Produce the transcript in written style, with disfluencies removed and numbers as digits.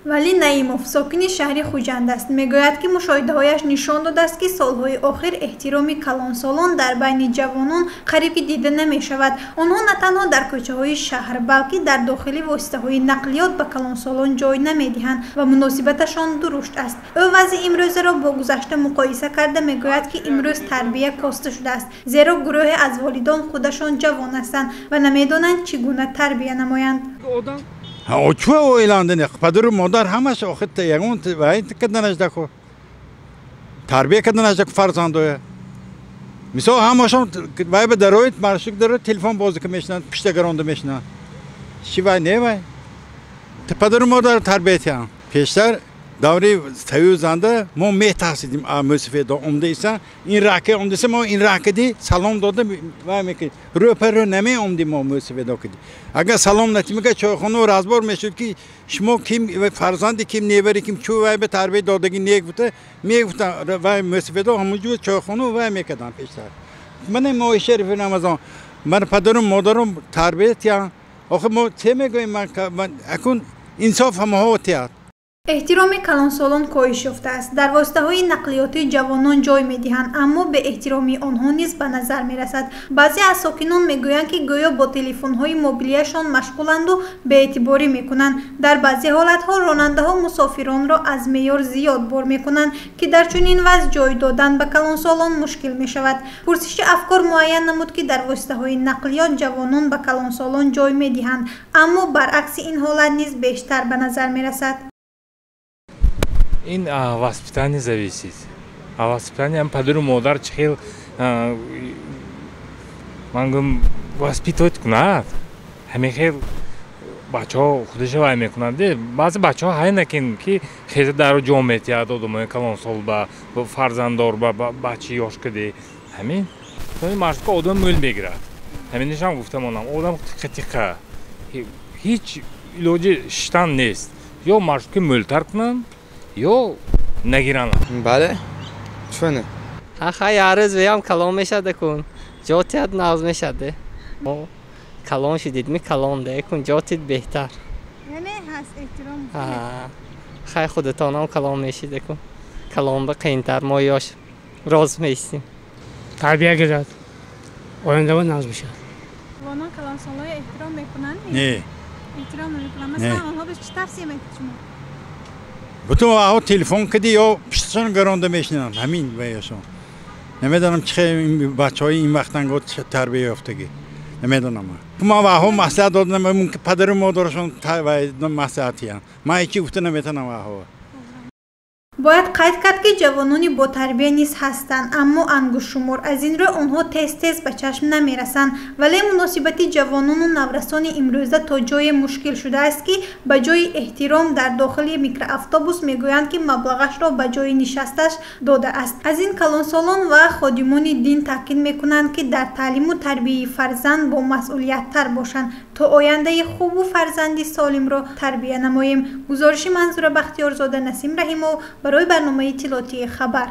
ولی نعیموف ساکن شهر خوجند است. میگوید که مشاهده‌هایش نشان داده است که سالهای آخر احترام کلانسالان در بین جوانان قریب دیده نمی‌شود. آنها نه تنها در کوچه‌های شهر بلکه در داخل واسطه‌های نقلیات به کلانسالان جای نمی‌دهند و مناسبتشان درشت است. او وضع امروزه را با گذشته مقایسه کرده میگوید که امروز تربیت کاسته شده است، زیرا گروه از والدان خودشان جوان هستند و نمی‌دانند چگونه تربیت نمایند. چه اویلاندنی پدر و مادر همش آخت یگون وایت کردنش دکو تربیت کردنش دکو فرزندوی مثلا همشون وای به درویت مرشک داره تلفن بازی که میشنن پشت گرانده میشنن چی وای نه وای پدر و مادر تربیت هم پیشتر دوری سویوزنده ما میترسیدیم موسیقی دا عمده ایسا این راکه عمده ایسا ما این راکه دی سلام داده و میکنیم رو پر رو نمی عمدی ما موسیقی دا کدی اگر سلام نتی میگه چایخانه و رازبار میشود که شما کیم فرزندی کیم نیبری کیم چو وای به تربیت دادگی نیک بوده میگفتن و موسیقی دا همونجور چایخانه و میکردن پیشتر من ماه شریف نمازان من پدرم مادرم تربیت یا آخه ما چه میگویم من اکن انصاف همه ها تیاد احترام کلانسالان کاهش یافته است. در واسطه‌های نقلیاتی جوانان جای می‌دهند اما به احترامی آنها نیز به نظر می‌رسد. بعضی از ساکنان میگویند که گویا با تلفن‌های موبیلیشان مشغولند و بی‌اعتباری می‌کنند. در بعضی حالت‌ها راننده‌ها مسافران را از معیار زیاد بار می‌کنند که در چنین وضع جای دادن به کلانسالان مشکل می‌شود. پرسش افکار معین نمود که در واسطه‌های نقلیات جوانان به کلانسالان جای می‌دهند اما برعکس این حالت نیز بیشتر به نظر می‌رسد. این воспитание зависит. Воспитание هم پدر و مادر چه من воспитывать کنند. همه خیلی بچه‌ها خودش وای میکنند. بعضی بچه‌ها هایی نکن که خیلی در جامعه آدم کلانسال با فرزنددار با بچه یاش کده همین. تو مرد که آدم مول میگیرد. همینش هم گفتم آنم آدم خطیقه هیچ علاج شتن نیست. یا مرد که مولتر کنند یا نگیرن. بله چونه خیلی عرض ویم کلام میشده کن جاتیت ناز میشده کلام شدید می کلام ده کن جاتیت بهتر یعنی هست احترام خیلی خودتان هم کلام میشده کن کلام به قینتر ما یاش راز میستیم تربیه گرد آینده و ناز میشه وانا کلانسالای احترام میکنن؟ نه احترام نمیکنن مثلا آنها به چه تفسیر میکنن شما؟ بتو آها تلفن کدی یا پشتشان گرانده میشنن همین ویشون نمیدونم چه بچهای این وقتن گفت تربیت یافتگی نمیدونم ما آها مصلحت دادن ممکن پدر و مادرشون مصلحتیان ما هیچی گفته نمیتونم آها باید قید کرد که جوانانی با تربیت نیز هستند اما انگشت شمار از این رو آنها تیز به چشم نمیرسند ولی مناسبت جوانان و نورسان امروزه تا جای مشکل شده است که به جای احترام در داخل میکرواتوبوس میگویند که مبلغش را به جای نشستش داده است. از این کلانسالان و خادمان دین تاکید میکنند که در تعلیم و تربیت فرزند با مسئولیت تر باشند تا آینده خوب و فرزندی سالم را تربیت نماییم. گزارش منظور بختیارزاده نسیم رحیمو برای برنامه اطلاعاتی خبر.